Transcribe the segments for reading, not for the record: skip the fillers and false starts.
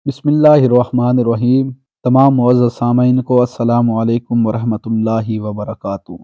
बिस्मिल्लाहिर्रहमानिर्रहीम। तमाम मुअज़्ज़ज़ सामईन को अस्सलामु अलैकुम वरहमतुल्लाहि वबरकातुहू।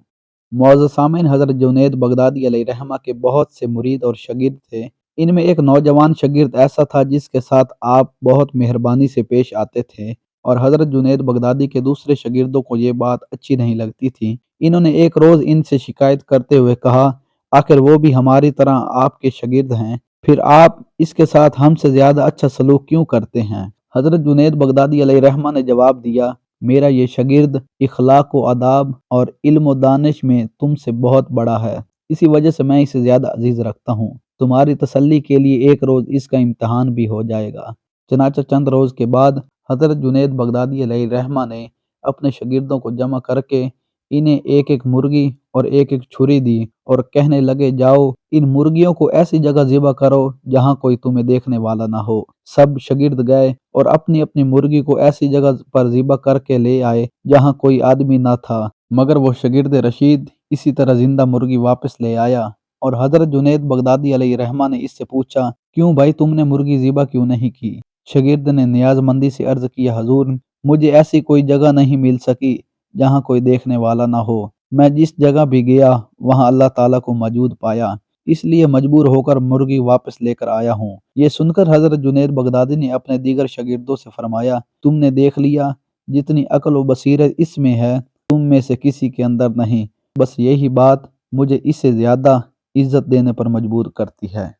मुअज़्ज़ज़ सामईन, हज़रत जुनैद बगदादी अलैहिर्रहमा के बहुत से मुरीद और शागिर्द थे। इनमें एक नौजवान शागिर्द ऐसा था जिसके साथ आप बहुत मेहरबानी से पेश आते थे, और हज़रत जुनैद बगदादी के दूसरे शागिर्दों को ये बात अच्छी नहीं लगती थी। इन्होंने एक रोज़ इनसे शिकायत करते हुए कहा, आखिर वो भी हमारी तरह आपके शागिर्द हैं, फिर आप इसके साथ हमसे ज़्यादा अच्छा सलूक क्यों करते हैं? हज़रत जुनैद बगदादी अलैहिर्रहमा ने जवाब दिया, मेरा ये शागिर्द इखलाक व आदाब और इल्म व दानिश में तुमसे बहुत बड़ा है, इसी वजह से मैं इसे ज़्यादा अजीज़ रखता हूँ। तुम्हारी तसल्ली के लिए एक रोज़ इसका इम्तहान भी हो जाएगा। चनाचा चंद रोज़ के बाद हज़रत जुनैद बगदादी अलैहिर्रहमा ने अपने शागिर्दों को जमा करके इन्हें एक एक मुर्गी और एक एक छुरी दी और कहने लगे, जाओ इन मुर्गियों को ऐसी जगह ज़िबा करो जहाँ कोई तुम्हें देखने वाला ना हो। सब शागिर्द गए और अपनी अपनी मुर्गी को ऐसी जगह पर ज़िबा करके ले आए जहाँ कोई आदमी ना था, मगर वो शागिर्द रशीद इसी तरह जिंदा मुर्गी वापस ले आया। और हज़रत जुनैद बगदादी अलैहिर्रहमा ने इससे पूछा, क्यों भाई, तुमने मुर्गी ज़िबा क्यों नहीं की? शागिर्द ने नियाज़मंदी से अर्ज़ किया, हजूर, मुझे ऐसी कोई जगह नहीं मिल सकी जहाँ कोई देखने वाला ना हो। मैं जिस जगह भी गया वहाँ अल्लाह ताला को मौजूद पाया, इसलिए मजबूर होकर मुर्गी वापस लेकर आया हूँ। ये सुनकर हज़रत जुनैद बगदादी ने अपने दीगर शागिर्दों से फरमाया, तुमने देख लिया, जितनी अक्ल व बसीरत इसमें है तुम में से किसी के अंदर नहीं। बस यही बात मुझे इससे ज़्यादा इज्जत देने पर मजबूर करती है।